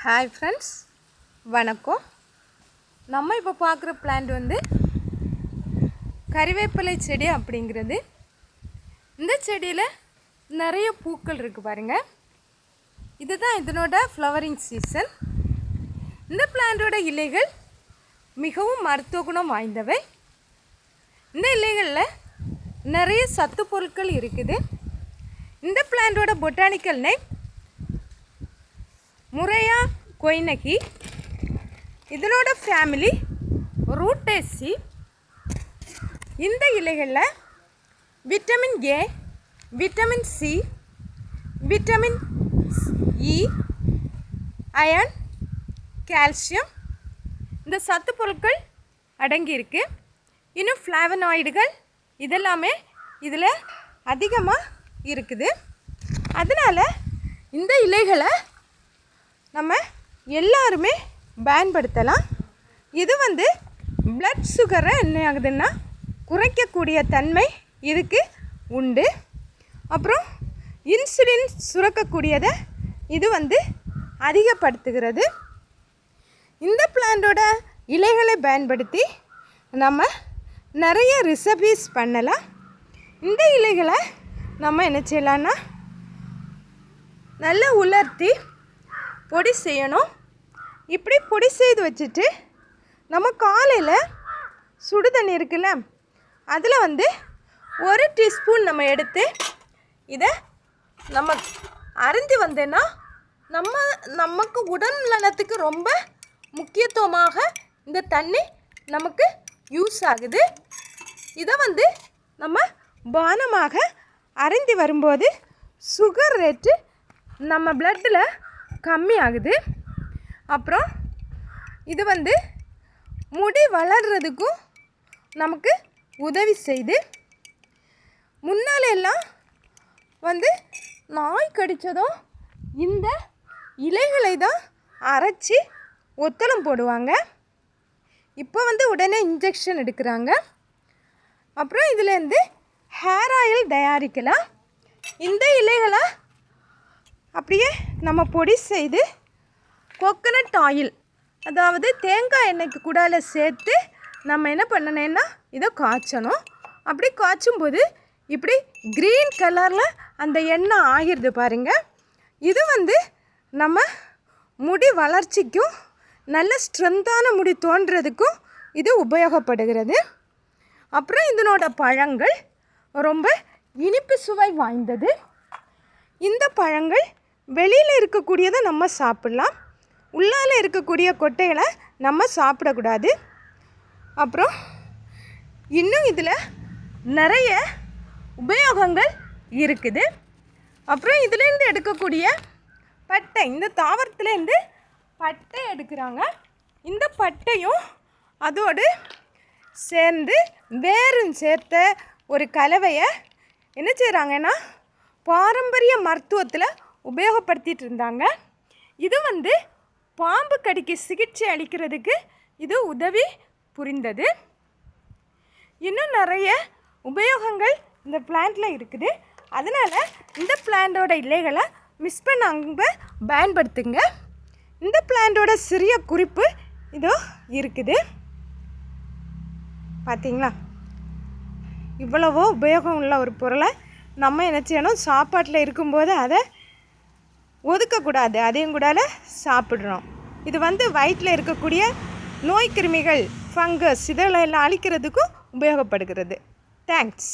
Hi friends, வணக்கம். நம்ம இப்போ பார்க்குற பிளான்ட் வந்து கறிவேப்பிலை செடி அப்படிங்கிறது. இந்த செடியில் நிறைய பூக்கள் இருக்குது பாருங்கள். இதுதான் இதனோட ஃப்ளவரிங் சீசன். இந்த பிளான்ட்டோட இலைகள் மிகவும் மருத்துவ குணம் வாய்ந்தவை. இந்த இலைகளில் நிறைய சத்து பொருட்கள் இருக்குது. இந்த பிளான்ட்டோட பொட்டானிக்கல் நேம் முரையா கொய்னகி. இதனோட ஃபேமிலி ரூட்டேசி. இந்த இலைகளில் vitamin A, vitamin C, vitamin E, iron, calcium இந்த சத்து பொருட்கள் அடங்கியிருக்கு. இன்னும் ஃப்ளாவனாய்டுகள் இதெல்லாமே இதில் அதிகமாக இருக்குது. அதனால் இந்த இலைகளை நம்ம எல்லாருமே பயன்படுத்தலாம். இது வந்து பிளட் சுகரை என்ன ஆகுதுன்னா குறைக்கக்கூடிய தன்மை இதுக்கு உண்டு. அப்புறம் இன்சுலின் சுரக்கக்கூடியதை இது வந்து அதிகப்படுத்துகிறது. இந்த பிளான்ட்டோட இலைகளை பயன்படுத்தி நம்ம நிறைய ரெசிபீஸ் பண்ணலாம். இந்த இலைகளை நம்ம என்ன செய்யலான்னா நல்லா உலர்த்தி பொடி செய்யணும். இப்படி பொடி செய்து வச்சுட்டு நம்ம காலையில் சுடு தண்ணி இருக்குல்ல, அதில் வந்து 1 டீஸ்பூன் நம்ம எடுத்து இதை நம்ம அருந்தி வந்தேன்னா நமக்கு உடல் நலத்துக்கு ரொம்ப முக்கியத்துவமாக இந்த தண்ணி நமக்கு யூஸ் ஆகுது. இதை வந்து நம்ம பானமாக அருந்தி வரும்போது சுகர் ரேட்டு நம்ம பிளட்டில் கம்மி ஆகுது. அப்புறம் இது வந்து முடி வளர்கிறதுக்கும் நமக்கு உதவி செய்து. முன்னால எல்லாம் வந்து நாய் கடித்ததும் இந்த இலைகளை தான் அரைச்சி ஒத்தடம் போடுவாங்க. இப்போ வந்து உடனே இன்ஜெக்ஷன் எடுக்கிறாங்க. அப்புறம் இதுலேருந்து ஹேர் ஆயில் தயாரிக்கலாம். இந்த இலைகளை அப்படியே நம்ம பொடி செய்து கோகனட் ஆயில், அதாவது தேங்காய் எண்ணெய்க்கு கூடால சேர்த்து நம்ம என்ன பண்ணணும்னா இதை காய்ச்சணும். அப்படி காய்ச்சும்போது இப்படி க்ரீன் கலரில் அந்த எண்ணெய் ஆகிடுது பாருங்கள். இது வந்து நம்ம முடி வளர்ச்சிக்கும் நல்ல ஸ்ட்ரென்த்தான முடி தோன்றதுக்கும் இது உபயோகப்படுகிறது. அப்புறம் இதனோட பழங்கள் ரொம்ப இனிப்பு சுவை வாய்ந்தது. இந்த பழங்கள் வெளியில் இருக்கக்கூடியதை நம்ம சாப்பிட்லாம், உள்ளால் இருக்கக்கூடிய கொட்டைகளை நம்ம சாப்பிடக்கூடாது. அப்புறம் இன்னும் இதில் நிறைய உபயோகங்கள் இருக்குது. அப்புறம் இதிலேருந்து எடுக்கக்கூடிய பட்டை, இந்த தாவரத்துலேருந்து பட்டை எடுக்கிறாங்க. இந்த பட்டையும் அதோடு சேர்ந்து வேரும் சேர்த்த ஒரு கலவையை என்ன செய்கிறாங்கன்னா பாரம்பரிய மருத்துவத்தில் உபயோகப்படுத்திகிட்டு இருந்தாங்க. இது வந்து பாம்பு கடிக்கு சிகிச்சை அளிக்கிறதுக்கு இது உதவி புரிந்தது. இன்னும் நிறைய உபயோகங்கள் இந்த பிளான்ட்டில் இருக்குது. அதனால் இந்த பிளான்ட்டோட இலைகளை மிஸ் பண்ணாம பயன்படுத்துங்க. இந்த பிளான்ட்டோட சிறிய குறிப்பு இதோ இருக்குது பார்த்தீங்களா. இவ்வளவோ உபயோகம் உள்ள ஒரு பொருளை நம்ம என்ன செய்யணும், சாப்பாட்டில் இருக்கும்போது அதை ஒதுக்கக்கூடாது, அதையும் கூட சாப்பிட்றோம். இது வந்து வயிற்றில் இருக்கக்கூடிய நோய் கிருமிகள், ஃபங்கஸ் இதெல்லாம் அழிக்கிறதுக்கும் உபயோகப்படுகிறது. தேங்க்ஸ்.